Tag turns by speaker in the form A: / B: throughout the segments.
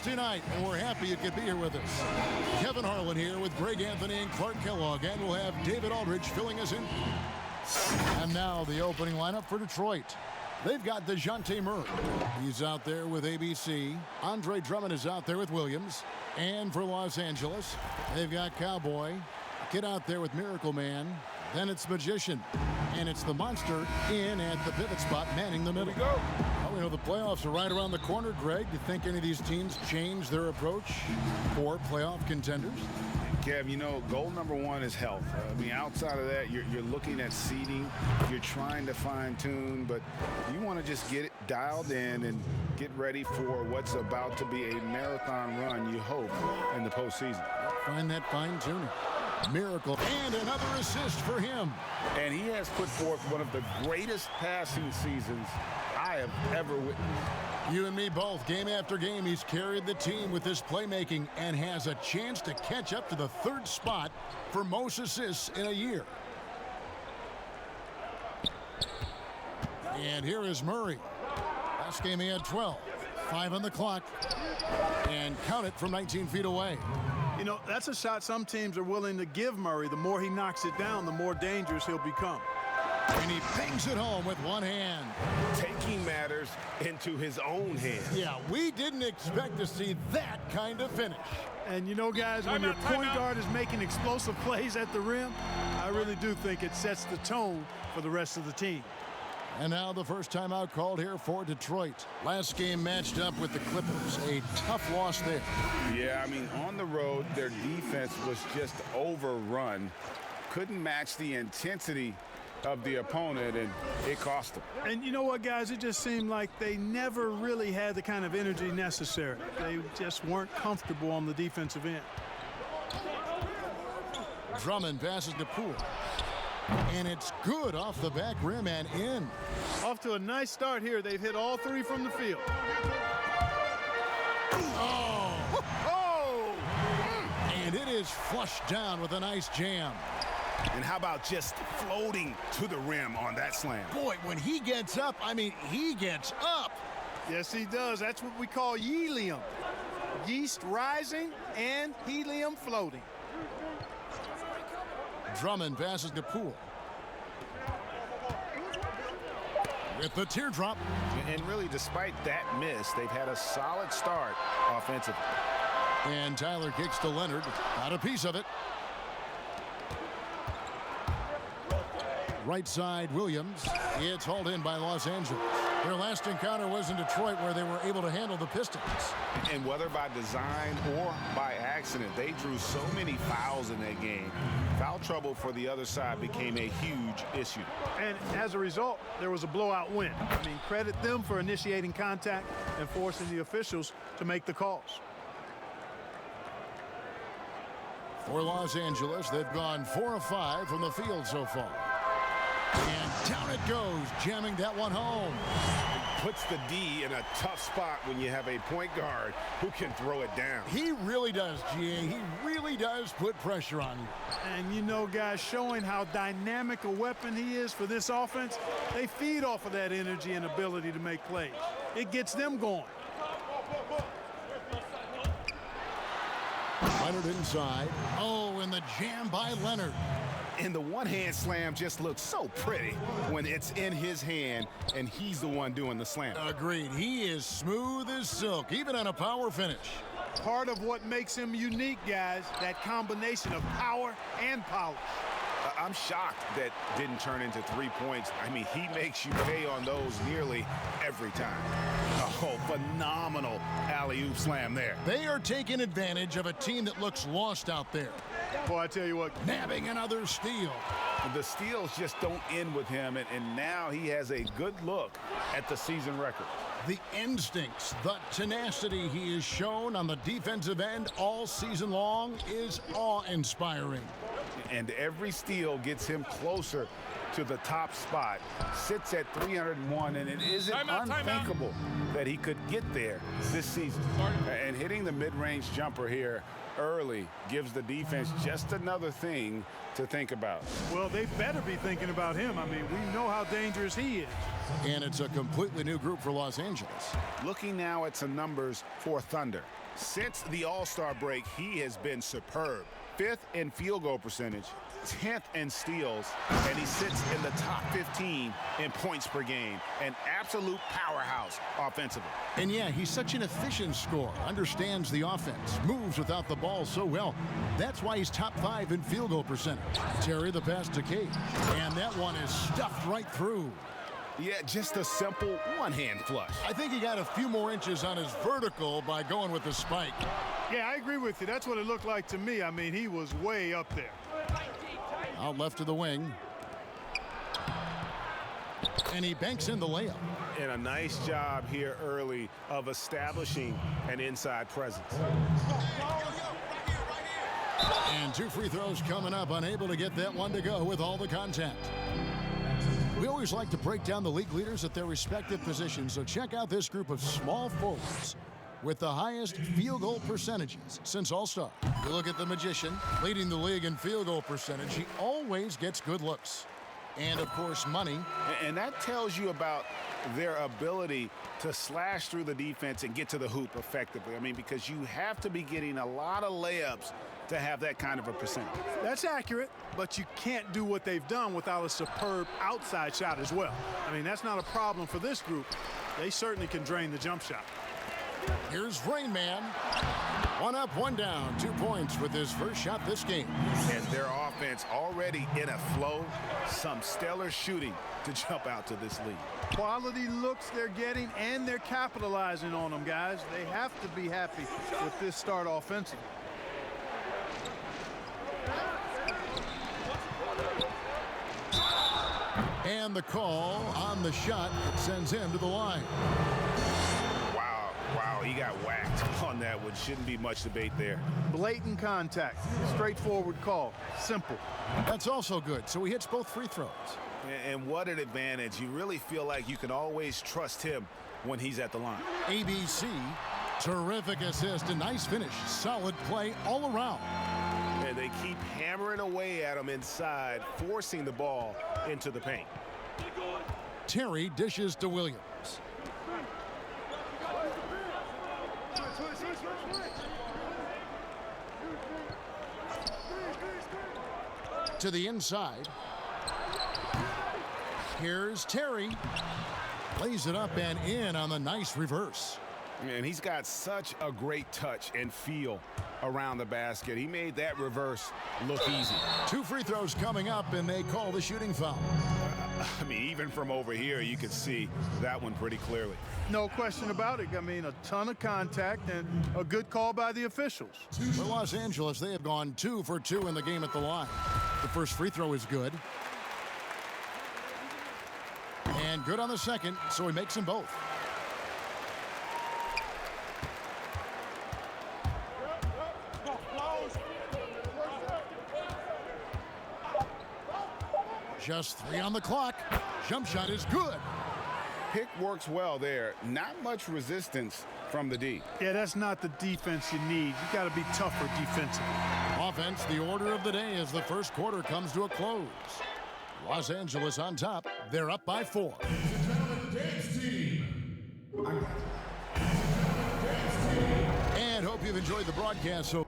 A: Thursday night, and we're happy you could be here with us. Kevin Harlan here with Greg Anthony and Clark Kellogg, and we'll have David Aldridge filling us in. And now the opening lineup for Detroit. They've got DeJounte Murray. He's out there with ABC. Andre Drummond is out there with Williams. And for Los Angeles, they've got Cowboy. Get out there with Miracle Man. Then it's Magician. And it's the Monster in at the pivot spot, manning the middle.
B: Here we go.
A: Well, we know the playoffs are right around the corner, Greg. Do you think any of these teams change their approach for playoff contenders?
B: Kev, you know, goal number one is health. I mean, outside of that, you're looking at seeding. You're trying to fine-tune, but you want to just get it dialed in and get ready for what's about to be a marathon run, you hope, in the postseason.
A: Find that fine-tuning. Miracle. And another assist for him.
B: And he has put forth one of the greatest passing seasons I have ever witnessed.
A: You and me both. Game after game, he's carried the team with his playmaking and has a chance to catch up to the third spot for most assists in a year. And here is Murray. Last game he had 12. 5 on the clock. And count it from 19 feet away.
C: You know, that's a shot some teams are willing to give Murray. The more he knocks it down, the more dangerous he'll become.
A: And he bangs it home with one hand.
B: Taking matters into his own hands.
A: Yeah, we didn't expect to see that kind of finish.
C: And you know, guys, when your point guard is making explosive plays at the rim, I really do think it sets the tone for the rest of the team.
A: And now the first timeout called here for Detroit. Last game matched up with the Clippers. A tough loss there.
B: Yeah, I mean, on the road, their defense was just overrun. Couldn't match the intensity of the opponent, and it cost them.
C: And you know what, guys? It just seemed like they never really had the kind of energy necessary. They just weren't comfortable on the defensive end.
A: Drummond passes to Poole. And it's good off the back rim and in.
C: Off to a nice start here. They've hit all three from the field.
A: Oh! Oh! And it is flushed down with a nice jam.
B: And how about just floating to the rim on that slam?
A: Boy, when he gets up, I mean, he gets up.
C: Yes, he does. That's what we call helium. Yeast rising and helium floating.
A: Drummond passes to Poole. With the teardrop.
B: And really, despite that miss, they've had a solid start offensively.
A: And Tyler kicks to Leonard. Got a piece of it. Right side, Williams. It's hauled in by Los Angeles. Their last encounter was in Detroit, where they were able to handle the Pistons.
B: And whether by design or by accident, they drew so many fouls in that game. Foul trouble for the other side became a huge issue.
C: And as a result, there was a blowout win. I mean, credit them for initiating contact and forcing the officials to make the calls.
A: For Los Angeles, they've gone 4 of 5 from the field so far. And down it goes, jamming that one home.
B: Puts the D in a tough spot when you have a point guard who can throw it down.
A: He really does, GA. He really does put pressure on you.
C: And you know, guys, showing how dynamic a weapon he is for this offense, they feed off of that energy and ability to make plays. It gets them going.
A: Leonard inside. Oh, and the jam by Leonard.
B: And the one-hand slam just looks so pretty when it's in his hand and he's the one doing the slam.
A: Agreed. He is smooth as silk, even on a power finish.
C: Part of what makes him unique, guys, that combination of power and polish.
B: I'm shocked that didn't turn into 3 points. I mean, he makes you pay on those nearly every time. Oh, phenomenal alley-oop slam there.
A: They are taking advantage of a team that looks lost out there.
C: Boy, I tell you what.
A: Nabbing another steal.
B: The steals just don't end with him, and now he has a good look at the season record.
A: The instincts, the tenacity he has shown on the defensive end all season long is awe-inspiring.
B: And every steal gets him closer to the top spot. Sits at 301, and it isn't unthinkable that he could get there this season. And hitting the mid-range jumper here early gives the defense just another thing to think about.
C: Well, they better be thinking about him. I mean, we know how dangerous he is.
A: And it's a completely new group for Los Angeles.
B: Looking now at some numbers for Thunder. Since the All-Star break, he has been superb. 5th in field goal percentage, 10th in steals, and he sits in the top 15 in points per game. An absolute powerhouse offensively.
A: And yeah, he's such an efficient scorer, understands the offense, moves without the ball so well. That's why he's top 5 in field goal percentage. Terry, the pass to Kate, and that one is stuffed right through.
B: Yeah, just a simple one-hand flush.
A: I think he got a few more inches on his vertical by going with the spike.
C: Yeah, I agree with you. That's what it looked like to me. I mean, he was way up there.
A: Out left to the wing. And he banks in the layup.
B: And a nice job here early of establishing an inside presence.
A: And 2 free throws coming up, unable to get that one to go with all the contact. We always like to break down the league leaders at their respective positions, so check out this group of small forwards with the highest field goal percentages since All-Star. You look at the Magician, leading the league in field goal percentage. He always gets good looks. And, of course, money.
B: And that tells you about their ability to slash through the defense and get to the hoop effectively. I mean, because you have to be getting a lot of layups to have that kind of a percentage.
C: That's accurate, but you can't do what they've done without a superb outside shot as well. I mean, that's not a problem for this group. They certainly can drain the jump shot.
A: Here's Rain Man. 1 up, 1 down. 2 points with his first shot this game.
B: And their offense already in a flow. Some stellar shooting to jump out to this lead.
C: Quality looks they're getting, and they're capitalizing on them, guys. They have to be happy with this start offensively.
A: And the call on the shot that sends him to the line.
B: Wow, he got whacked on that one. Shouldn't be much debate there.
C: Blatant contact, straightforward call, simple.
A: That's also good, so he hits both free throws.
B: And what an advantage. You really feel like you can always trust him when he's at the line.
A: ABC, terrific assist, a nice finish, solid play all around.
B: And they keep hammering away at him inside, forcing the ball into the paint.
A: Terry dishes to Williams. To the inside. Here's Terry. Lays it up and in on the nice reverse.
B: And he's got such a great touch and feel around the basket. He made that reverse look easy.
A: 2 free throws coming up, and they call the shooting foul.
B: I mean, even from over here, you can see that one pretty clearly.
C: No question about it. I mean, a ton of contact and a good call by the officials.
A: For Los Angeles, they have gone 2 for 2 in the game at the line. The first free throw is good. And good on the second, so he makes them both. Just 3 on the clock. Jump shot is good.
B: Pick works well there. Not much resistance from the D.
C: Yeah, that's not the defense you need. You got to be tougher defensively.
A: Offense, the order of the day as the first quarter comes to a close. Los Angeles on top. They're up by 4. And hope you've enjoyed the broadcast. So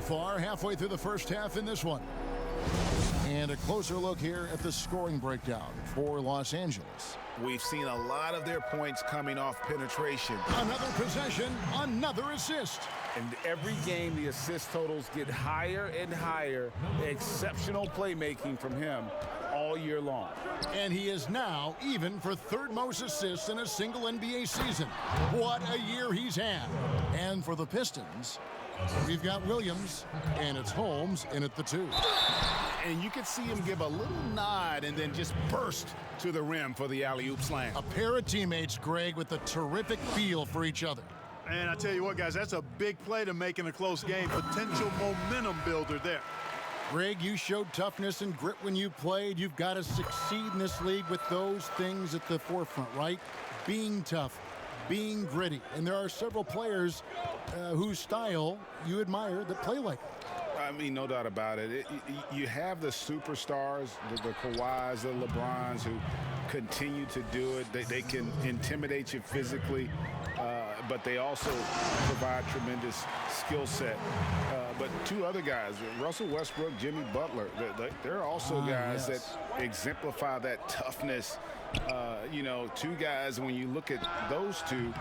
A: far, halfway through the first half in this one. And a closer look here at the scoring breakdown for Los Angeles.
B: We've seen a lot of their points coming off penetration.
A: Another possession, another assist.
B: And every game, the assist totals get higher and higher. Exceptional playmaking from him all year long.
A: And he is now even for 3rd most assists in a single NBA season. What a year he's had. And for the Pistons, we've got Williams, and it's Holmes in at the 2.
B: And you can see him give a little nod and then just burst to the rim for the alley-oop slam.
A: A pair of teammates, Greg, with a terrific feel for each other.
C: And I tell you what, guys, that's a big play to make in a close game. Potential momentum builder there.
A: Greg, you showed toughness and grit when you played. You've got to succeed in this league with those things at the forefront, right? Being tough, being gritty. And there are several players whose style you admire that play like that.
B: I mean, no doubt about it. You have the superstars, the Kawhis, the LeBrons, who continue to do it. They can intimidate you physically, but they also provide tremendous skill set. But two other guys, Russell Westbrook, Jimmy Butler, they're also guys that exemplify that toughness. You know, two guys, when you look at those two,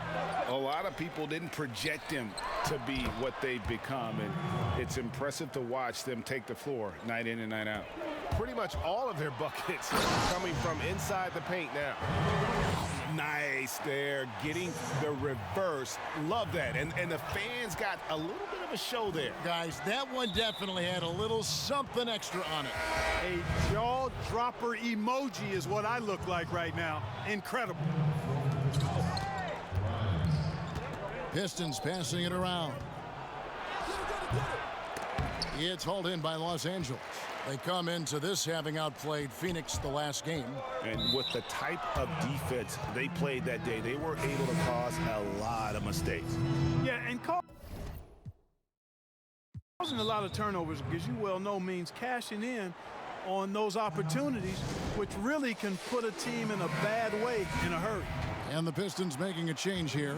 B: a lot of people didn't project them to be what they've become, and it's impressive to watch them take the floor night in and night out.
D: Pretty much all of their buckets coming from inside the paint now. Nice there, getting the reverse. Love that. And the fans got a little bit of a show there.
A: Guys, that one definitely had a little something extra on it.
C: A jaw-dropper emoji is what I look like right now. Incredible.
A: Pistons passing it around. It's hauled in by Los Angeles. They come into this having outplayed Phoenix the last game.
B: And with the type of defense they played that day, they were able to cause a lot of mistakes.
C: Yeah, and causing a lot of turnovers, as you well know, means cashing in on those opportunities, which really can put a team in a bad way in a hurry.
A: And the Pistons making a change here.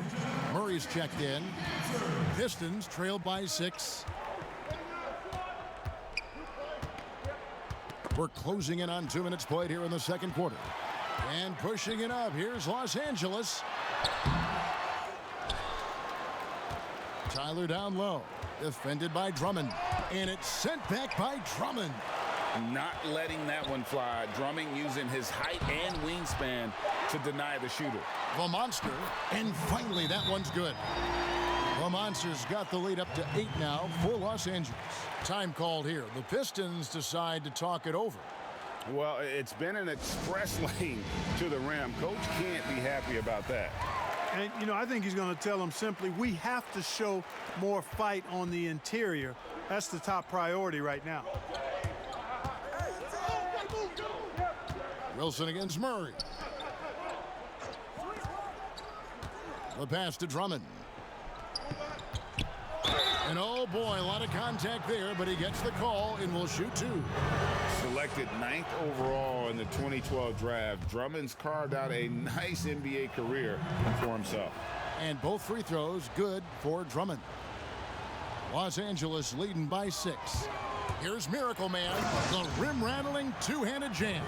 A: Murray's checked in. Pistons trailed by 6. We're closing in on 2 minutes played here in the second quarter. And pushing it up, here's Los Angeles. Tyler down low, defended by Drummond. And it's sent back by Drummond.
B: Not letting that one fly. Drummond using his height and wingspan to deny the shooter.
A: The monster, and finally that one's good. The Monsters got the lead up to 8 now for Los Angeles. Time called here. The Pistons decide to talk it over.
B: Well, it's been an express lane to the rim. Coach can't be happy about that.
C: And, you know, I think he's going to tell them simply, we have to show more fight on the interior. That's the top priority right now.
A: Wilson against Murray. The pass to Drummond. And oh boy, a lot of contact there, but he gets the call and will shoot 2.
B: Selected 9th overall in the 2012 draft, Drummond's carved out a nice NBA career for himself.
A: And both free throws good for Drummond. Los Angeles leading by 6. Here's Miracle Man, the rim-rattling two-handed jam.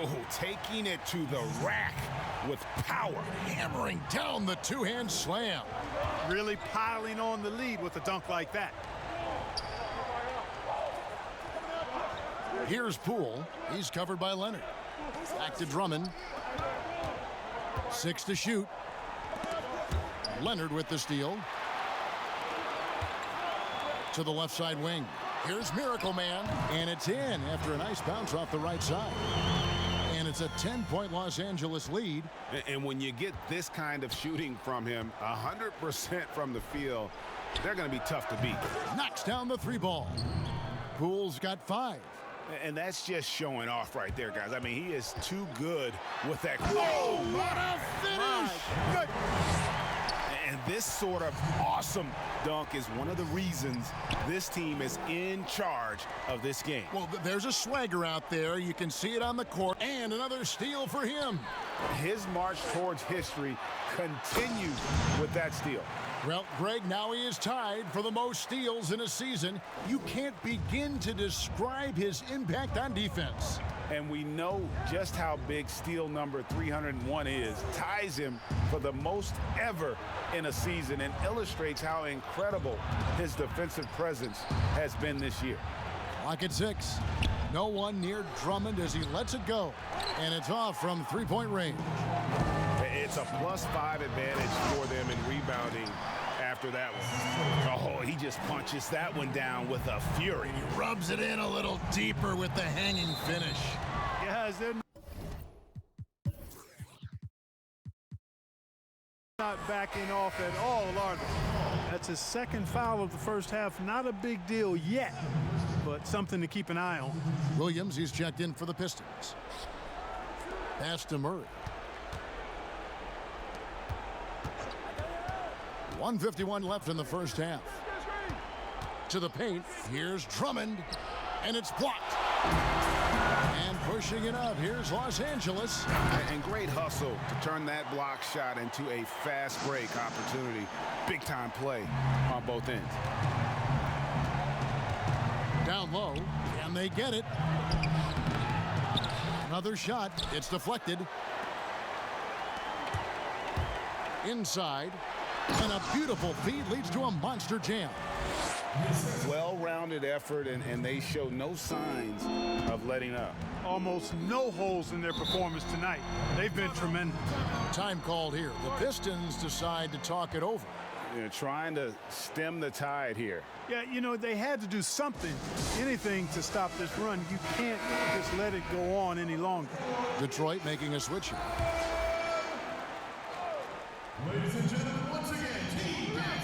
D: Oh, taking it to the rack with power.
A: Hammering down the two-hand slam.
C: Really piling on the lead with a dunk like that.
A: Here's Poole. He's covered by Leonard. Back to Drummond. 6 to shoot. Leonard with the steal. To the left side wing. Here's Miracle Man, and it's in after a nice bounce off the right side. And it's a 10-point Los Angeles lead.
B: And when you get this kind of shooting from him, 100% from the field, they're going to be tough to beat.
A: Knocks down the 3 ball. Poole's got 5.
B: And that's just showing off right there, guys. I mean, he is too good with that.
A: Oh, what a finish!
B: Good. And this sort of awesome dunk is one of the reasons this team is in charge of this game.
A: Well, there's a swagger out there. You can see it on the court. And another steal for him.
B: His march towards history continues with that steal.
A: Well, Greg, now he is tied for the most steals in a season. You can't begin to describe his impact on defense.
B: And we know just how big steal number 301 is. Ties him for the most ever in a season and illustrates how incredible his defensive presence has been this year.
A: Clock at 6. No one near Drummond as he lets it go. And it's off from 3-point range.
D: It's a +5 advantage for them in rebounding after that one.
B: Oh, he just punches that one down with a fury.
A: He rubs it in a little deeper with the hanging finish.
C: Guys, they're not backing off at all, are they? That's his second foul of the first half. Not a big deal yet. but something to keep an eye on.
A: Williams, he's checked in for the Pistons. Pass to Murray. 1:51 left in the first half. To the paint. Here's Drummond. And it's blocked. And pushing it up. Here's Los Angeles.
B: And great hustle to turn that block shot into a fast break opportunity. Big time play on both ends.
A: Down low. And they get it. Another shot. It's deflected. Inside. And a beautiful feed leads to a monster jam.
B: Well-rounded effort, and they show no signs of letting up.
C: Almost no holes in their performance tonight. They've been tremendous.
A: Time called here. The Pistons decide to talk it over.
B: Trying to stem the tide here.
C: Yeah, you know, they had to do something, anything to stop this run. You can't just let it go on any longer.
A: Detroit making a switch here.
E: Ladies and gentlemen, once again,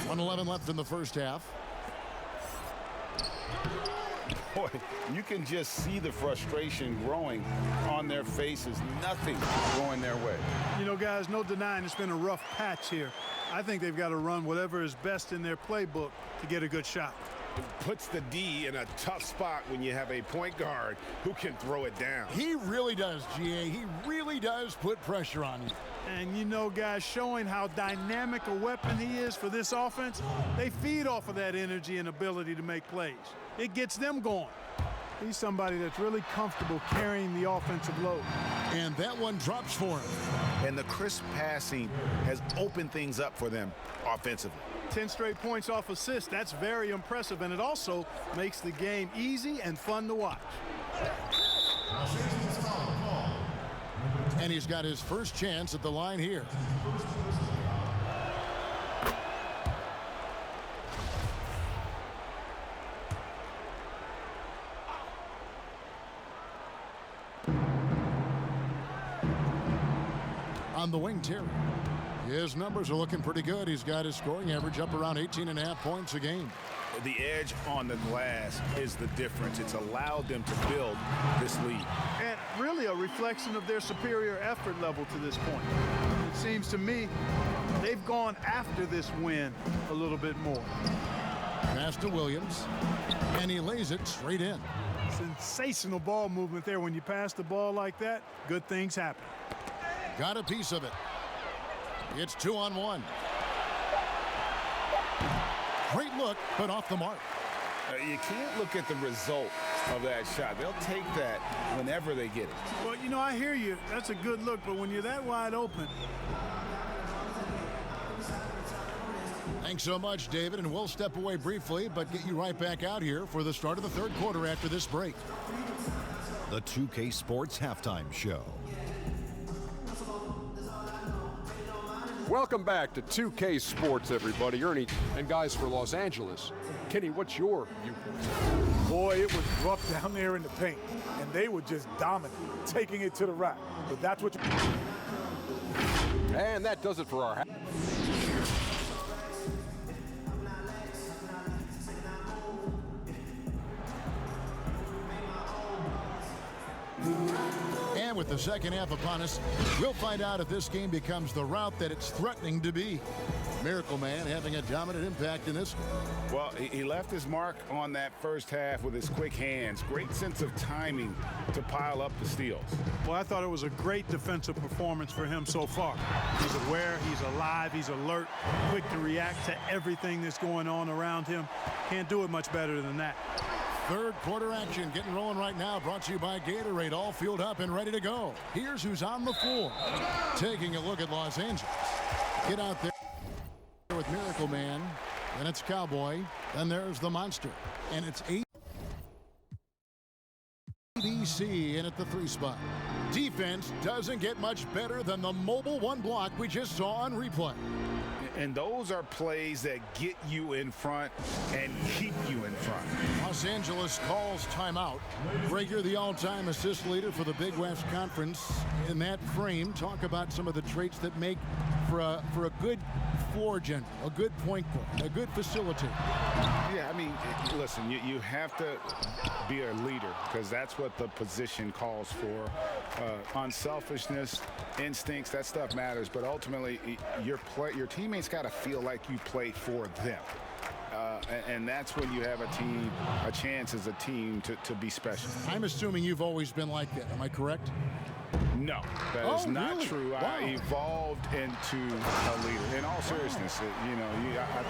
A: 1:11 left in the first half.
B: Boy, you can just see the frustration growing on their faces. Nothing going their way.
C: You know, guys, no denying it's been a rough patch here. I think they've got to run whatever is best in their playbook to get a good shot.
D: It puts the D in a tough spot when you have a point guard who can throw it down.
A: He really does, GA. He really does put pressure on you.
C: And, you know, guys, showing how dynamic a weapon he is for this offense, they feed off of that energy and ability to make plays. It gets them going. He's somebody that's really comfortable carrying the offensive load.
A: And that one drops for him.
D: And the crisp passing has opened things up for them offensively.
C: 10 straight points off assists. That's very impressive, and it also makes the game easy and fun to watch.
A: And he's got his first chance at the line here. On the wing, Terry. His numbers are looking pretty good. He's got his scoring average up around 18.5 points a game.
B: The edge on the glass is the difference. It's allowed them to build this lead.
C: And really a reflection of their superior effort level to this point. It seems to me they've gone after this win a little bit more.
A: Pass to Williams, and he lays it straight in.
C: Sensational ball movement there. When you pass the ball like that, good things happen.
A: Got a piece of it. It's 2-on-1. Great look, but off the mark.
B: You can't look at the result of that shot. They'll take that whenever they get it.
C: Well, you know, I hear you. That's a good look, but when you're that wide open.
A: Thanks so much, David, and we'll step away briefly, but get you right back out here for the start of the third quarter after this break.
E: The 2K Sports Halftime Show.
F: Welcome back to 2K Sports, everybody. Ernie and guys for Los Angeles. Kenny, what's your viewpoint?
G: Boy, it was rough down there in the paint, and they were just dominant, taking it to the rack. But that's what.
F: And that does it for our.
A: And with the second half upon us, we'll find out if this game becomes the route that it's threatening to be. Miracle Man having a dominant impact in this one.
B: Well, he left his mark on that first half with his quick hands. Great sense of timing to pile up the steals.
C: Well, I thought it was a great defensive performance for him so far. He's aware, he's alive, he's alert, quick to react to everything that's going on around him. Can't do it much better than that.
A: Third quarter action getting rolling right now, brought to you by Gatorade, all fueled up and ready to go. Here's who's on the floor. Taking a look at Los Angeles. Get out there with Miracle Man. Then it's Cowboy. Then there's the Monster. And it's ABC in at the 3 spot. Defense doesn't get much better than the mobile one block we just saw on replay.
B: And those are plays that get you in front and keep you in front.
A: Los Angeles calls timeout. Greg, you're the all-time assist leader for the Big West Conference. In that frame, talk about some of the traits that make for a good floor general, a good point guard, a good facilitator.
B: Yeah, I mean, listen, you have to be a leader because that's what the position calls for. Unselfishness, instincts, that stuff matters. But ultimately, your teammates got to feel like you play for them. And that's when you have a chance as a team to be special.
A: I'm assuming you've always been like that. Am I correct?
B: No, that is not
A: really?
B: true.
A: Wow.
B: I evolved into a leader. In all seriousness, I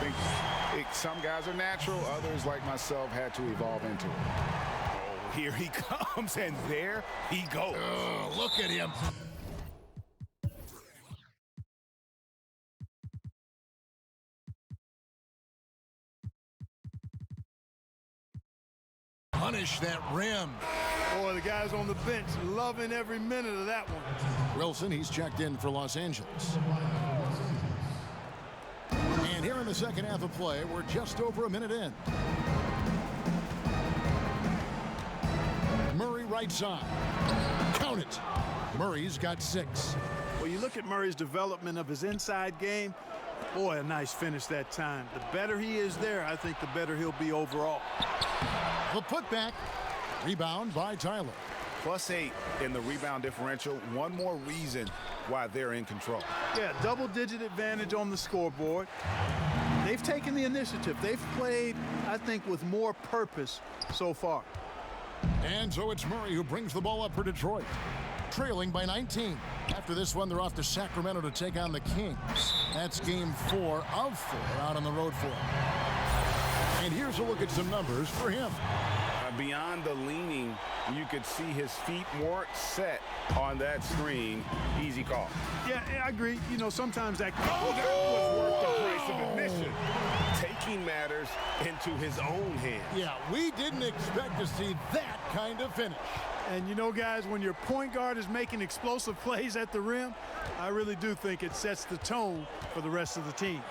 B: think some guys are natural. Others, like myself, had to evolve into it.
D: Oh, here he comes, and there he goes.
A: Oh, look at him. Punish that rim.
C: Boy, the guys on the bench loving every minute of that one.
A: Wilson, he's checked in for Los Angeles. And here in the second half of play, we're just over a minute in. Murray right side. Count it. Murray's got 6.
C: Well, you look at Murray's development of his inside game. Boy, a nice finish that time. The better he is there, I think the better he'll be overall.
A: The putback. Rebound by Tyler.
B: +8 in the rebound differential. One more reason why they're in control.
C: Yeah, double-digit advantage on the scoreboard. They've taken the initiative. They've played, I think, with more purpose so far.
A: And so it's Murray who brings the ball up for Detroit. Trailing by 19. After this one, they're off to Sacramento to take on the Kings. That's game 4 of 4 out on the road for him. And here's a look at some numbers for him.
B: Beyond the leaning, you could see his feet more set on that screen. Easy call.
C: Yeah, I agree. You know, sometimes that...
D: Oh, that was worth the price of admission. Taking matters into his own hands.
A: Yeah, we didn't expect to see that kind of finish.
C: And you know, guys, when your point guard is making explosive plays at the rim, I really do think it sets the tone for the rest of the team.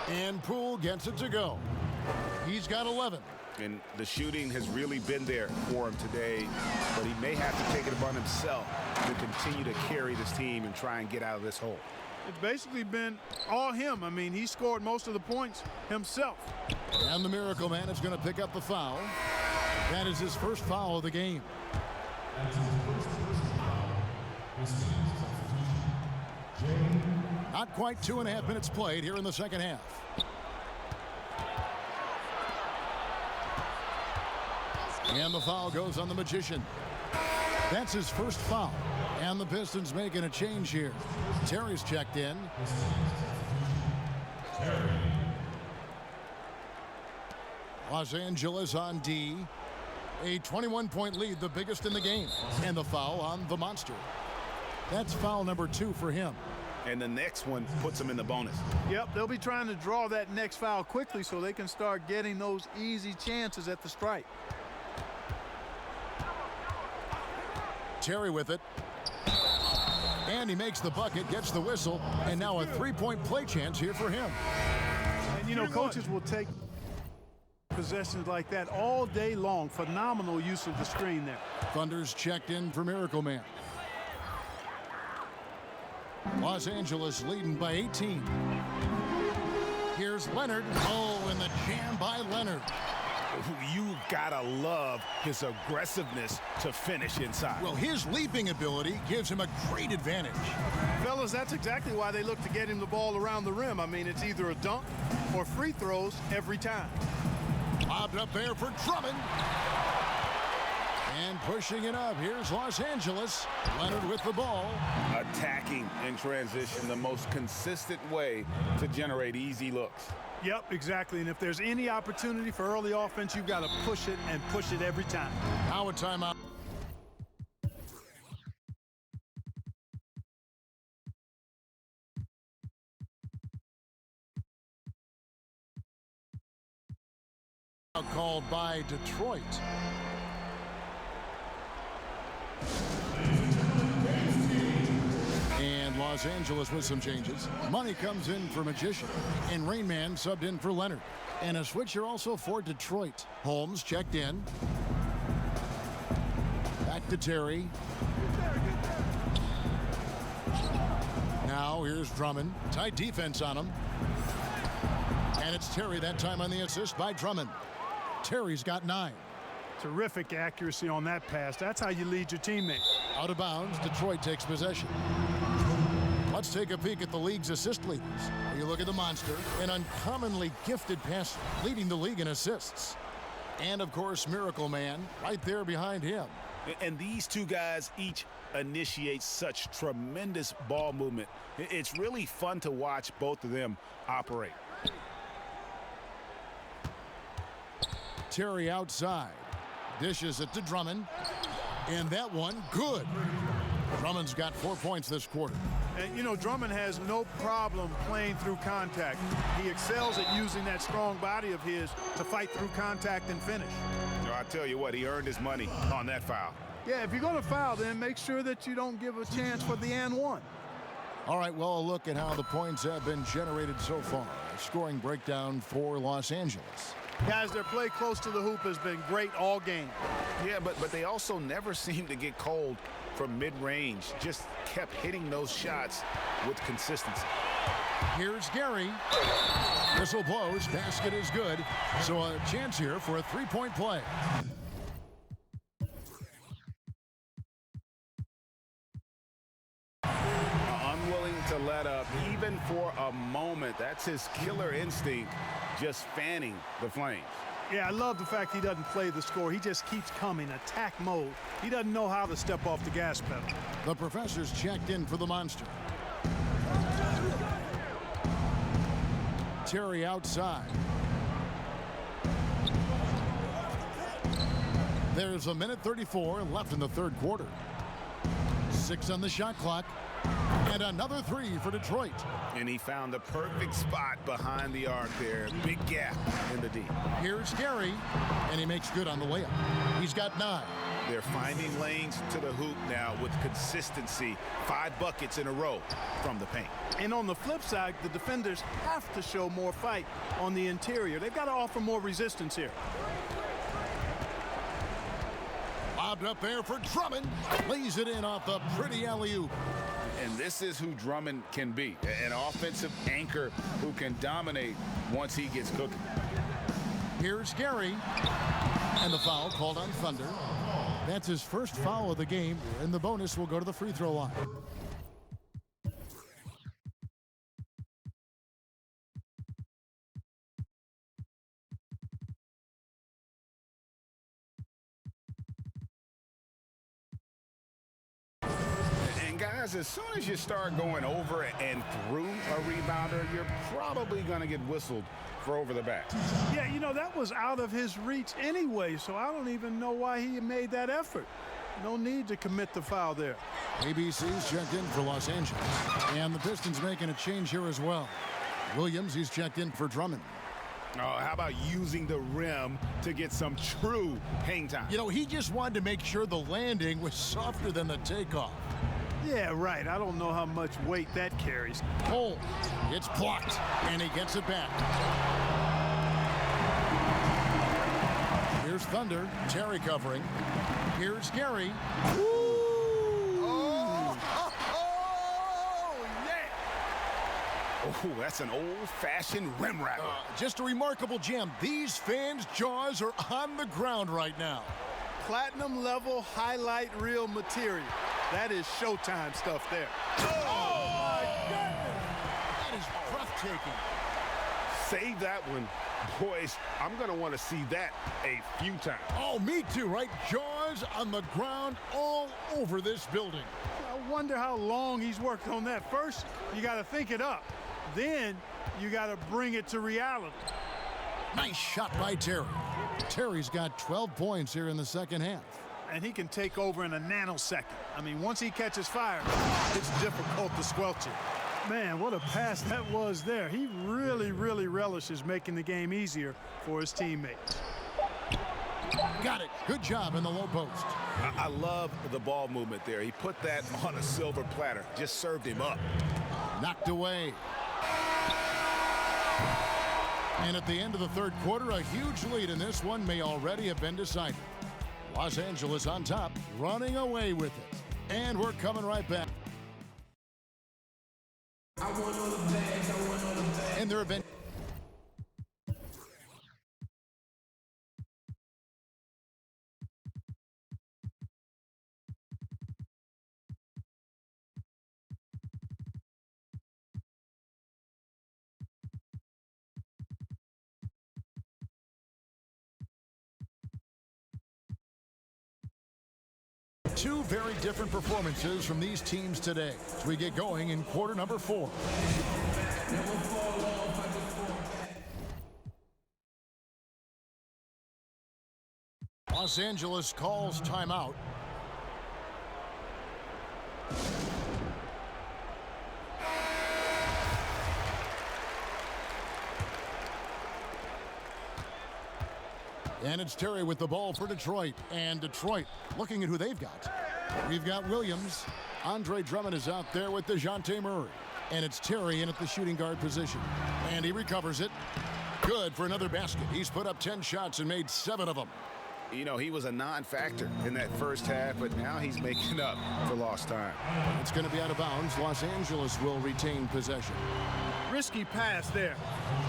A: And Poole gets it to go. He's got 11.
B: And the shooting has really been there for him today, but he may have to take it upon himself to continue to carry this team and try and get out of this hole.
C: It's basically been all him. I mean, he scored most of the points himself.
A: And the Miracle Man is going to pick up the foul. That is his first foul of the game. Not quite 2.5 minutes played here in the second half. And the foul goes on the Magician. That's his first foul. And the Pistons making a change here. Terry's checked in. Los Angeles on D. A 21-point lead, the biggest in the game. And the foul on the Monster. That's foul number 2 for him.
B: And the next one puts him in the bonus.
C: Yep, they'll be trying to draw that next foul quickly so they can start getting those easy chances at the stripe.
A: Terry with it. And he makes the bucket, gets the whistle, and now a 3-point play chance here for him.
C: And, you know, coaches will take possessions like that all day long. Phenomenal use of the screen there.
A: Thunder's checked in for Miracle Man. Los Angeles leading by 18. Here's Leonard. Oh, and the jam by Leonard.
D: You gotta love his aggressiveness to finish inside.
A: Well, his leaping ability gives him a great advantage.
C: Fellas, that's exactly why they look to get him the ball around the rim. I mean, it's either a dunk or free throws every time.
A: Lobbed up there for Drummond. And pushing it up, here's Los Angeles. Leonard with the ball.
B: Attacking in transition, the most consistent way to generate easy looks.
C: Yep, exactly. And if there's any opportunity for early offense, you've got to push it and push it every time.
A: Now a timeout. Called by Detroit. And Los Angeles with some changes. Money comes in for Magician. And Rain Man subbed in for Leonard. And a switcher also for Detroit. Holmes checked in. Back to Terry. Now here's Drummond. Tight defense on him. And it's Terry that time on the assist by Drummond. Terry's got 9.
C: Terrific accuracy on that pass. That's how you lead your teammate.
A: Out of bounds, Detroit takes possession. Let's take a peek at the league's assist leaders. You look at the monster, an uncommonly gifted passer, leading the league in assists. And, of course, Miracle Man right there behind him.
B: And these two guys each initiate such tremendous ball movement. It's really fun to watch both of them operate.
A: Terry outside. Dishes it to Drummond. And that one, good. Drummond's got 4 points this quarter.
C: And, you know, Drummond has no problem playing through contact. He excels at using that strong body of his to fight through contact and finish.
B: I tell you what, he earned his money on that foul.
C: Yeah, if you're going to foul, then make sure that you don't give a chance for the and one.
A: All right, well, a look at how the points have been generated so far. A scoring breakdown for Los Angeles.
C: Guys, their play close to the hoop has been great all game.
B: Yeah, but they also never seem to get cold from mid-range. Just kept hitting those shots with consistency.
A: Here's Gary. Whistle blows. Basket is good. So a chance here for a three-point play.
B: Unwilling to let up even for a moment. That's his killer instinct, just fanning the flames.
C: Yeah, I love the fact he doesn't play the score. He just keeps coming, attack mode. He doesn't know how to step off the gas pedal.
A: The professor's checked in for the monster. Terry outside. There's a minute 34 left in the third quarter. 6 on the shot clock. And another 3 for Detroit.
B: And he found the perfect spot behind the arc there. Big gap in the D.
A: Here's Gary, and he makes good on the layup. He's got 9.
B: They're finding lanes to the hoop now with consistency. 5 buckets in a row from the paint.
C: And on the flip side, the defenders have to show more fight on the interior. They've got to offer more resistance here.
A: Lobbed up there for Drummond. Lays it in off the pretty alley-oop.
B: And this is who Drummond can be, an offensive anchor who can dominate once he gets cooking.
A: Here's Gary, and the foul called on Thunder. That's his first foul of the game, and the bonus will go to the free throw line.
B: Guys, as soon as you start going over and through a rebounder, you're probably going to get whistled for over the back.
C: Yeah, you know, that was out of his reach anyway, so I don't even know why he made that effort. No need to commit the foul there.
A: ABC's checked in for Los Angeles. And the Pistons making a change here as well. Williams, he's checked in for Drummond.
B: Oh, how about using the rim to get some true hang time?
A: You know, he just wanted to make sure the landing was softer than the takeoff.
C: Yeah, right. I don't know how much weight that carries.
A: Cole, it's blocked, and he gets it back. Here's Thunder. Terry covering. Here's Gary. Woo!
B: Oh, that's an old-fashioned rim rattler.
A: Just a remarkable jam. These fans' jaws are on the ground right now.
C: Platinum level highlight reel material. That is Showtime stuff there.
A: Oh my goodness! That is breathtaking.
B: Save that one. Boys, I'm going to want to see that a few times.
A: Oh, me too, right? Jaws on the ground all over this building.
C: I wonder how long he's worked on that. First, you got to think it up. Then, you got to bring it to reality.
A: Nice shot by Terry. Terry's got 12 points here in the second half.
C: And he can take over in a nanosecond. I mean, once he catches fire, it's difficult to squelch it. Man, what a pass that was there. He really, really relishes making the game easier for his teammates.
A: Got it. Good job in the low post.
B: I love the ball movement there. He put that on a silver platter. Just served him up.
A: Knocked away. And at the end of the third quarter, a huge lead in this one may already have been decided. Los Angeles on top, running away with it. And we're coming right back. And there have been two very different performances from these teams today as we get going in quarter number 4. Los Angeles calls timeout. And it's Terry with the ball for Detroit. And Detroit looking at who they've got. We've got Williams. Andre Drummond is out there with DeJounte Murray. And it's Terry in at the shooting guard position. And he recovers it. Good for another basket. He's put up 10 shots and made 7 of them.
B: You know, he was a non-factor in that first half, but now he's making up for lost time.
A: It's going to be out of bounds. Los Angeles will retain possession.
C: Risky pass there.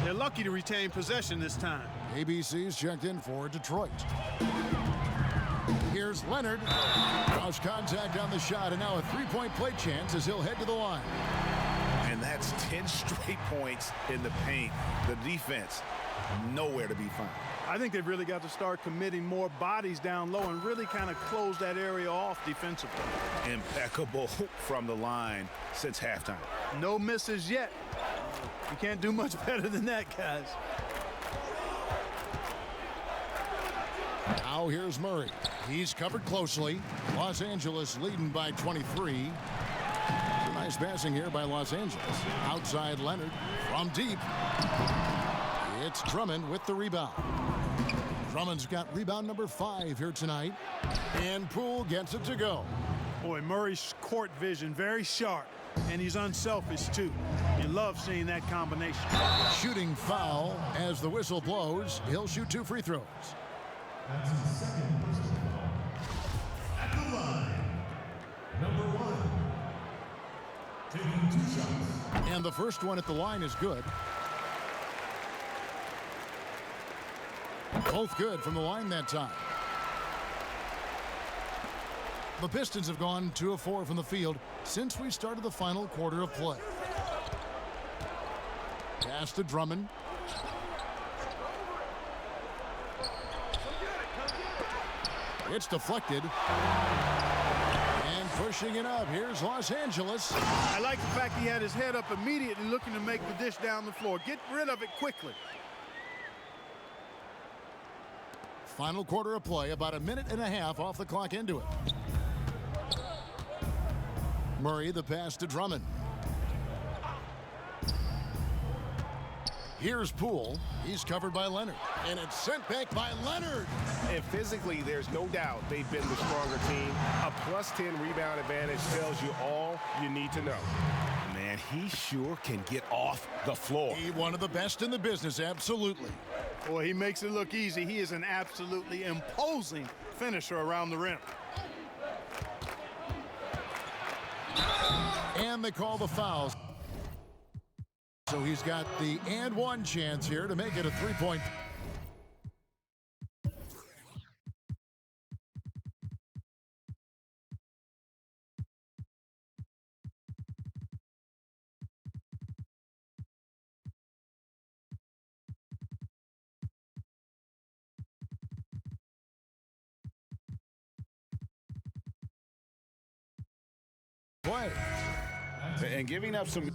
C: They're lucky to retain possession this time.
A: ABC's checked in for Detroit. Here's Leonard. Cross contact on the shot, and now a three-point play chance as he'll head to the line.
B: And that's 10 straight points in the paint. The defense, nowhere to be found.
C: I think they've really got to start committing more bodies down low and really kind of close that area off defensively.
B: Impeccable from the line since halftime.
C: No misses yet. You can't do much better than that, guys.
A: Now here's Murray. He's covered closely. Los Angeles leading by 23. Nice passing here by Los Angeles. Outside Leonard from deep. It's Drummond with the rebound. Drummond's got rebound number 5 here tonight. And Poole gets it to go.
C: Boy, Murray's court vision very sharp. And he's unselfish, too. You love seeing that combination.
A: Shooting foul as the whistle blows. He'll shoot 2 free throws.
H: That's his second personal foul. At the line, number 1. Taking 2 shots.
A: And the first one at the line is good. Both good from the line that time. The Pistons have gone 2 of 4 from the field since we started the final quarter of play. Pass to Drummond. It's deflected. And pushing it up. Here's Los Angeles.
C: I like the fact he had his head up immediately looking to make the dish down the floor. Get rid of it quickly.
A: Final quarter of play, about a minute and a half off the clock into it. Murray, the pass to Drummond. Here's Poole. He's covered by Leonard. And it's sent back by Leonard.
D: And physically, there's no doubt they've been the stronger team. A +10 rebound advantage tells you all you need to know.
B: Man, he sure can get off the floor.
A: He one of the best in the business, absolutely.
C: Boy, he makes it look easy. He is an absolutely imposing finisher around the rim.
A: And they call the fouls. So he's got the and one chance here to make it a 3-point. Play.
B: And giving up some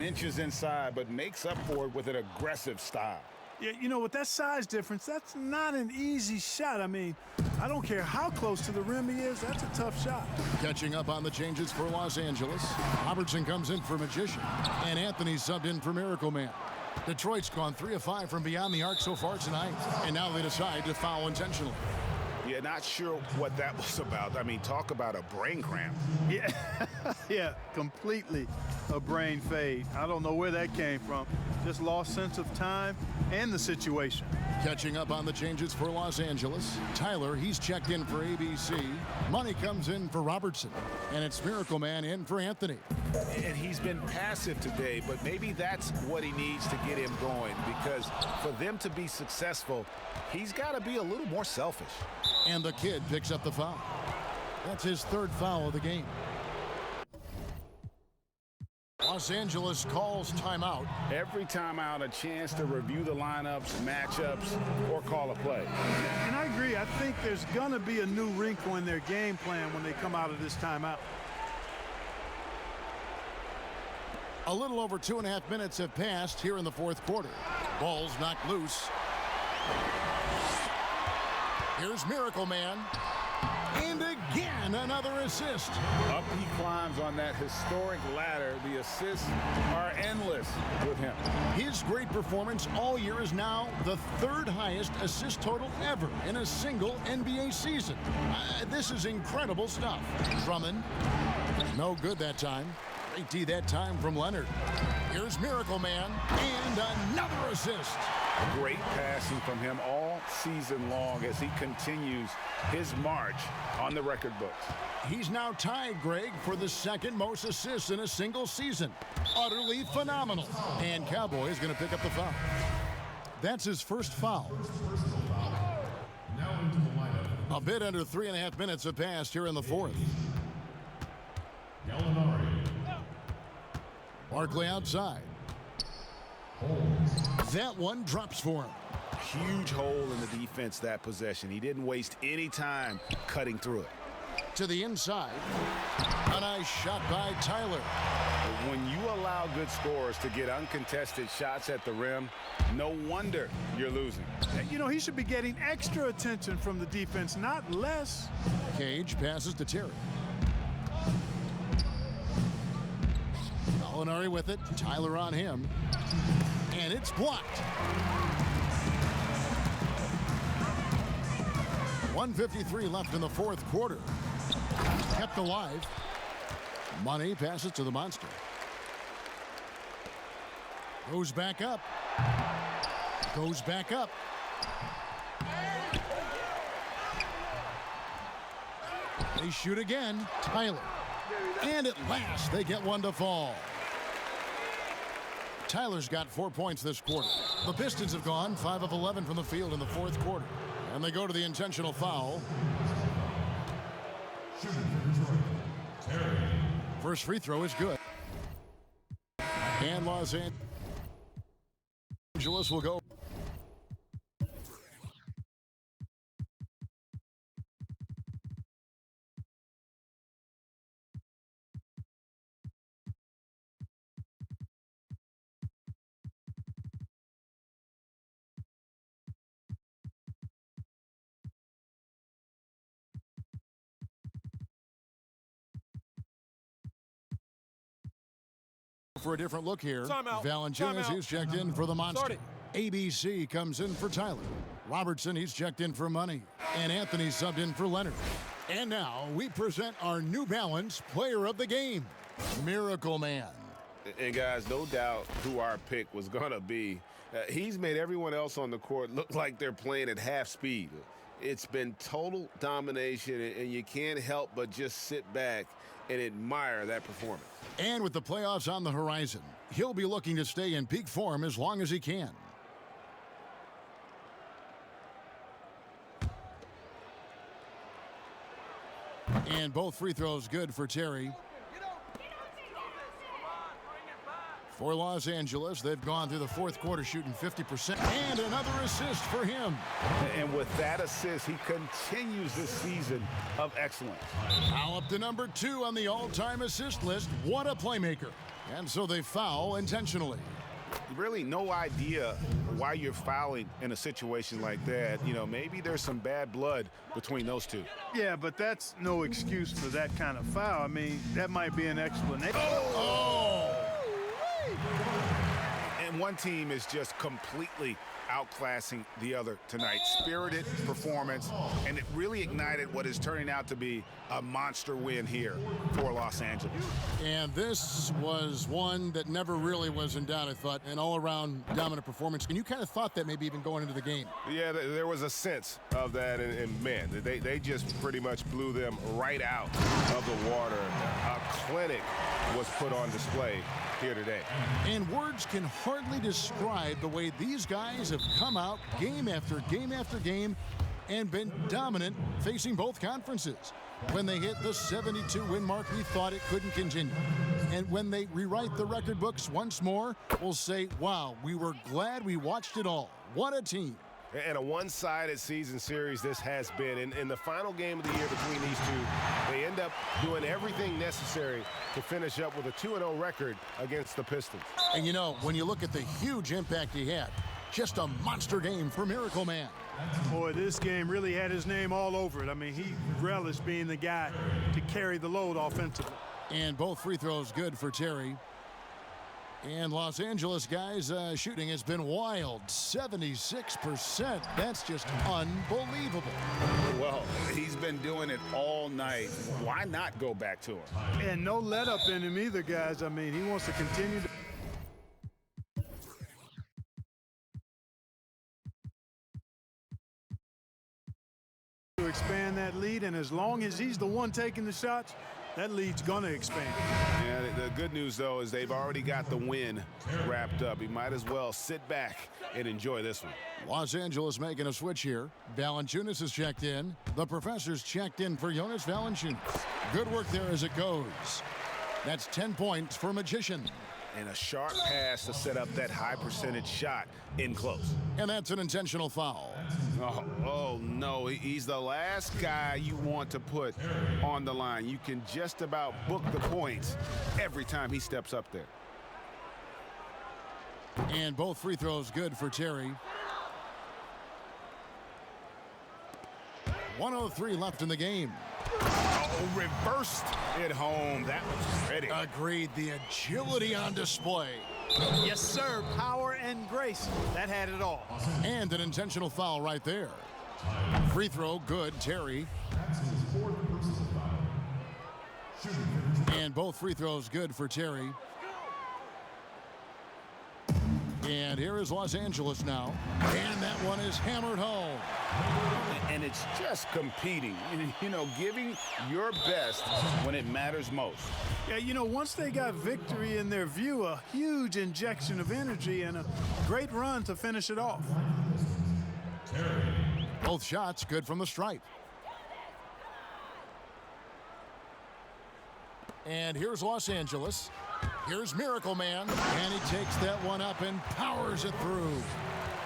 B: inches inside, but makes up for it with an aggressive style.
C: Yeah, you know, with that size difference, that's not an easy shot. I mean, I don't care how close to the rim he is, that's a tough shot.
A: Catching up on the changes for Los Angeles. Robertson comes in for Magician, and Anthony subbed in for Miracle Man. Detroit's gone 3 of 5 from beyond the arc so far tonight, and now they decide to foul intentionally.
B: Yeah, not sure what that was about. I mean, talk about a brain cramp.
C: Yeah, yeah, completely a brain fade. I don't know where that came from. Just lost sense of time and the situation.
A: Catching up on the changes for Los Angeles. Tyler, he's checked in for ABC. Money comes in for Robertson. And it's Miracle Man in for Anthony.
B: And he's been passive today, but maybe that's what he needs to get him going, because for them to be successful, he's got to be a little more selfish.
A: And the kid picks up the foul. That's his third foul of the game. Los Angeles calls timeout.
B: Every timeout, a chance to review the lineups, matchups, or call a play.
C: And I agree. I think there's going to be a new wrinkle in their game plan when they come out of this timeout.
A: A little over 2.5 minutes have passed here in the fourth quarter. Ball's knocked loose. Here's Miracle Man. And again, another assist.
B: Up he climbs on that historic ladder. The assists are endless with him.
A: His great performance all year is now the third highest assist total ever in a single NBA season. This is incredible stuff. Drummond, no good that time. Great D that time from Leonard. Here's Miracle Man, and another assist.
B: Great passing from him all season long as he continues his march on the record books.
A: He's now tied, Greg, for the second most assists in a single season. Utterly phenomenal. And Cowboy is going to pick up the foul. That's his first foul.
H: Now into the lineup.
A: A bit under 3.5 minutes have passed here in the fourth.
H: Gallinari.
A: Barkley outside. That one drops for him.
B: Huge hole in the defense that possession. He didn't waste any time cutting through it.
A: To the inside. A nice shot by Tyler.
B: But when you allow good scorers to get uncontested shots at the rim, no wonder you're losing.
C: You know, he should be getting extra attention from the defense, not less.
A: Cage passes to Terry. Gallinari with it. Tyler on him. And it's blocked. 1:53 left in the fourth quarter. Kept alive. Money passes to the monster. Goes back up. Goes back up. They shoot again. Tyler. And at last, they get one to fall. Tyler's got 4 points this quarter. The Pistons have gone 5 of 11 from the field in the fourth quarter. And they go to the intentional foul. First free throw is good. And Los Angeles will go. For a different look here. Valanciunas, he's checked in for the monster. ABC comes in for Tyler. Robertson, he's checked in for Money. And Anthony subbed in for Leonard. And now we present our New Balance player of the game, Miracle Man.
D: And guys, no doubt who our pick was going to be. He's made everyone else on the court look like they're playing at half speed. It's been total domination, and you can't help but just sit back and admire that performance.
A: And with the playoffs on the horizon, he'll be looking to stay in peak form as long as he can. And both free throws good for Terry. For Los Angeles, they've gone through the fourth quarter shooting 50%. And another assist for him.
B: And with that assist, he continues this season of excellence.
A: Now up to number 2 on the all-time assist list. What a playmaker. And so they foul intentionally.
B: Really no idea why you're fouling in a situation like that. You know, maybe there's some bad blood between those two.
C: Yeah, but that's no excuse for that kind of foul. I mean, that might be an explanation.
B: And one team is just completely outclassing the other tonight. Spirited performance, and it really ignited what is turning out to be a monster win here for Los Angeles.
A: And this was one that never really was in doubt, I thought, an all-around dominant performance. And you kind of thought that maybe even going into the game.
D: Yeah, there was a sense of that, and man, they just pretty much blew them right out of the water. A clinic was put on display here today.
A: And words can hardly describe the way these guys have come out game after game after game and been dominant facing both conferences. When they hit the 72-win mark, we thought it couldn't continue. And when they rewrite the record books once more, we'll say, wow, we were glad we watched it all. What a team.
D: And a one-sided season series this has been. In the final game of the year between these two, they end up doing everything necessary to finish up with a 2-0 record against the Pistons.
A: And you know, when you look at the huge impact he had, just a monster game for Miracle Man.
C: Boy, this game really had his name all over it. I mean, he relished being the guy to carry the load offensively.
A: And both free throws good for Terry. And Los Angeles guys shooting has been wild, 76%. That's just unbelievable.
B: Well, he's been doing it all night. Why not go back to him?
C: And no let up in him either, guys. I mean, he wants to continue to expand that lead, and as long as he's the one taking the shots, that lead's gonna expand.
B: Yeah, the good news, though, is they've already got the win wrapped up. He might as well sit back and enjoy this one.
A: Los Angeles making a switch here. Valanciunas has checked in. The professor's checked in for Jonas Valanciunas. Good work there as it goes. That's 10 points for Magician.
B: And a sharp pass to set up that high percentage shot in close.
A: And that's an intentional foul.
B: Oh no, he's the last guy you want to put on the line. You can just about book the points every time he steps up there.
A: And both free throws good for Terry. 1:03 left in the game.
B: Oh, reversed it home. That was pretty.
A: Agreed. The agility on display.
C: Yes, sir. Power and grace. That had it all.
A: And an intentional foul right there. Free throw good, Terry. And both free throws good for Terry. And here is Los Angeles now. And that one is hammered home.
B: And it's just competing, you know, giving your best when it matters most.
C: Yeah, you know, once they got victory in their view, a huge injection of energy and a great run to finish it off.
A: Both shots good from the stripe. And here's Los Angeles. Here's Miracle Man. And he takes that one up and powers it through.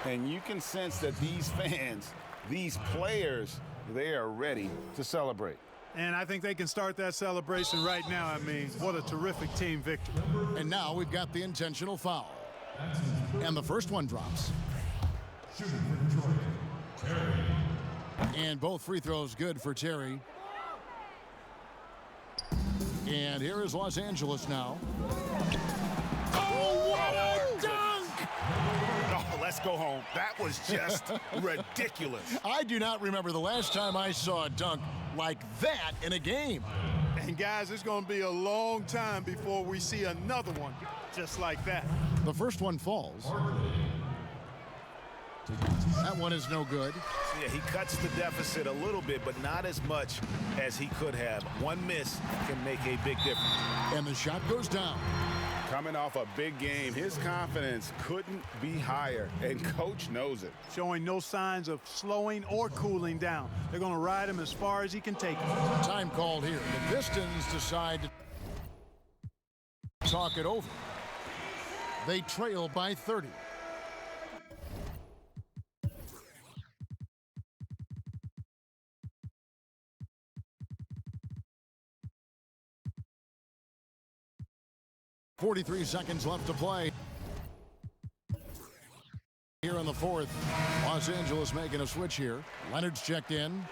B: And you can sense that these fans, these players, they are ready to celebrate.
C: And I think they can start that celebration right now. I mean, what a terrific team victory.
A: And now we've got the intentional foul. And the first one drops. And both free throws good for Terry. And here is Los Angeles now. Oh, what a dunk!
B: Oh, let's go home. That was just ridiculous.
A: I do not remember the last time I saw a dunk like that in a game.
C: And guys, it's going to be a long time before we see another one just like that.
A: The first one falls. That one is no good.
B: Yeah, he cuts the deficit a little bit, but not as much as he could have. One miss can make a big difference.
A: And the shot goes down.
B: Coming off a big game, his confidence couldn't be higher, and coach knows it.
C: Showing no signs of slowing or cooling down. They're going to ride him as far as he can take him.
A: Time called here. The Pistons decide to talk it over. They trail by 30. .43 seconds left to play. Here in the fourth, Los Angeles making a switch here. Leonard's checked in.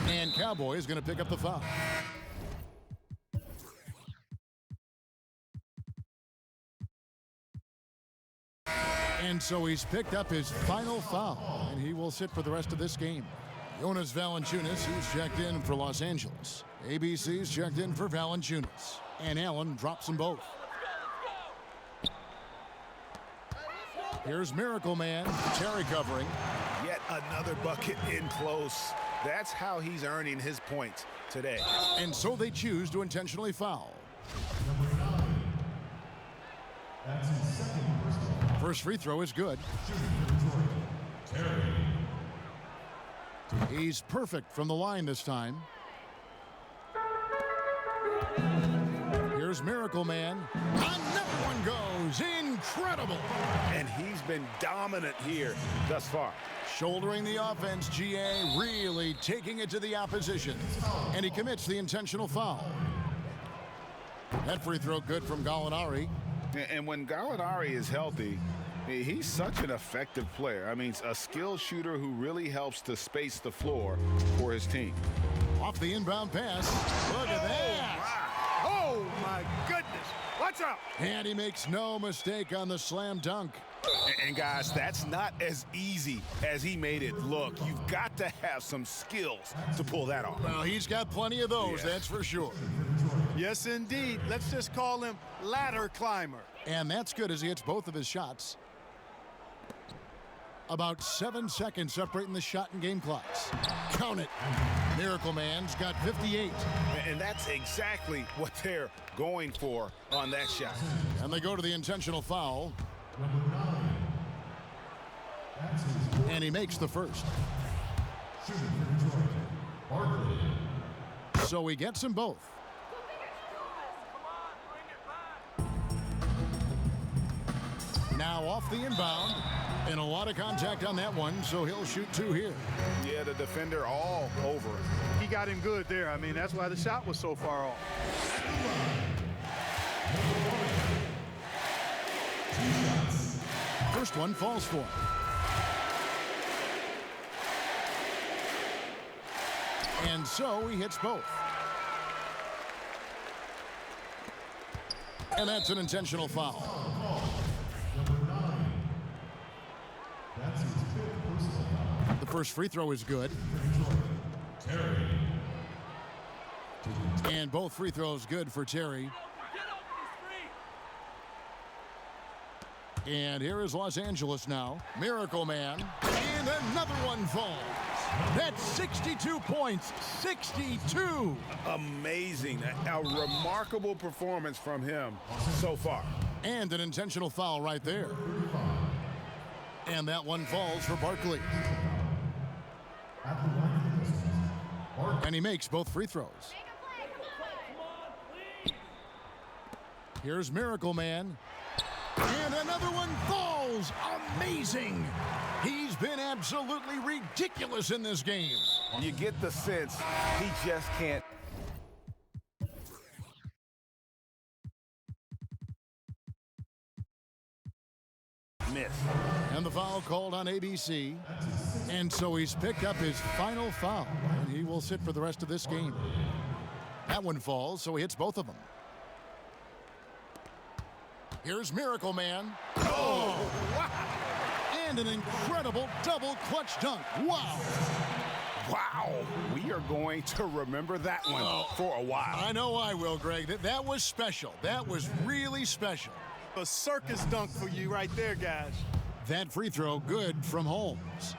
A: And Cowboys going to pick up the foul. so he's picked up his final foul, and he will sit for the rest of this game. Jonas Valanciunas, who's checked in for Los Angeles. ABC's checked in for Valanciunas. And Allen drops them both. Here's Miracle Man. Terry covering.
B: Yet another bucket in close. That's how he's earning his points today.
A: And so they choose to intentionally foul.
H: Number 9. That's his second personal.
A: First free throw is good.
H: Terry.
A: He's perfect from the line this time. Here's Miracle Man. Another one goes. Incredible.
B: And he's been dominant here thus far.
A: Shouldering the offense, GA really taking it to the opposition. And he commits the intentional foul. That free throw good from Gallinari.
B: And when Gallinari is healthy, he's such an effective player. I mean, a skilled shooter who really helps to space the floor for his team.
A: Off the inbound pass. Look at that.
C: Oh, my goodness. Watch out.
A: And he makes no mistake on the slam dunk.
B: And guys, that's not as easy as he made it look. You've got to have some skills to pull that off.
A: Well, he's got plenty of those, that's for sure.
C: Yes, indeed. Let's just call him ladder climber.
A: And that's good as he hits both of his shots. About 7 seconds separating the shot and game clocks. Count it. Miracle Man's got 58.
B: And that's exactly what they're going for on that shot.
A: And they go to the intentional foul.
H: Number 9. That's his
A: And he makes the first.
H: shooting for Detroit. Barkley.
A: So he gets them both. Now off the inbound. And a lot of contact on that one, so he'll shoot 2 here.
B: Yeah, the defender all over him.
C: He got him good there. I mean, that's why the shot was so far off.
A: First one falls for him. And so he hits both. And that's an intentional foul.
H: Number 9. That's his 5th personal foul.
A: The first free throw is good.
H: Terry.
A: And both free throws good for Terry. And here is Los Angeles now. Miracle Man. And another one falls. That's 62 points. 62.
B: Amazing. A remarkable performance from him so far.
A: And an intentional foul right there. And that one falls for Barkley.
H: At the line for the Pistons.
A: And he makes both free throws. Here's Miracle Man. And another one falls. Amazing. He's been absolutely ridiculous in this game.
B: You get the sense he just can't miss.
A: And the foul called on ABC. And so he's picked up his final foul. And he will sit for the rest of this game. That one falls, so he hits both of them. Here's Miracle Man. Oh, wow. And an incredible double clutch dunk. Wow.
B: Wow. We are going to remember that one for a while.
A: I know I will, Greg. That was special. That was really special.
C: A circus dunk for you right there, guys.
A: That free throw good from Holmes.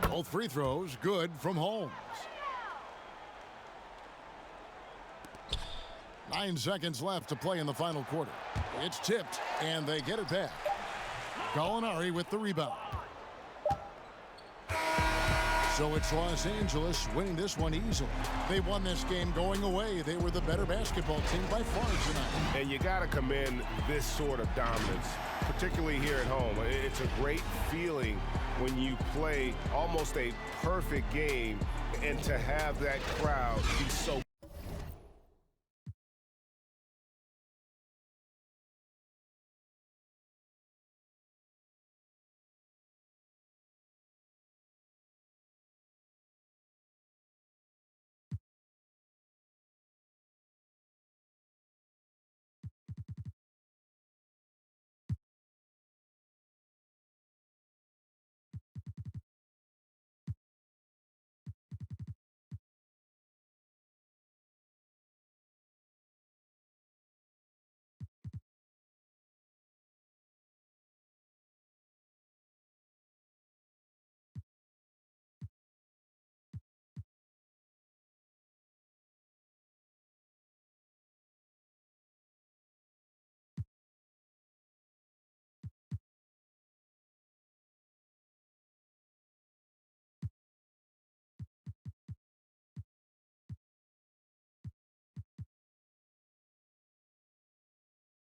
A: Both free throws good from Holmes. 9 seconds left to play in the final quarter. It's tipped, and they get it back. Gallinari with the rebound. So it's Los Angeles winning this one easily. They won this game going away. They were the better basketball team by far tonight.
D: And you got to commend this sort of dominance, particularly here at home. It's a great feeling when you play almost a perfect game and to have that crowd be so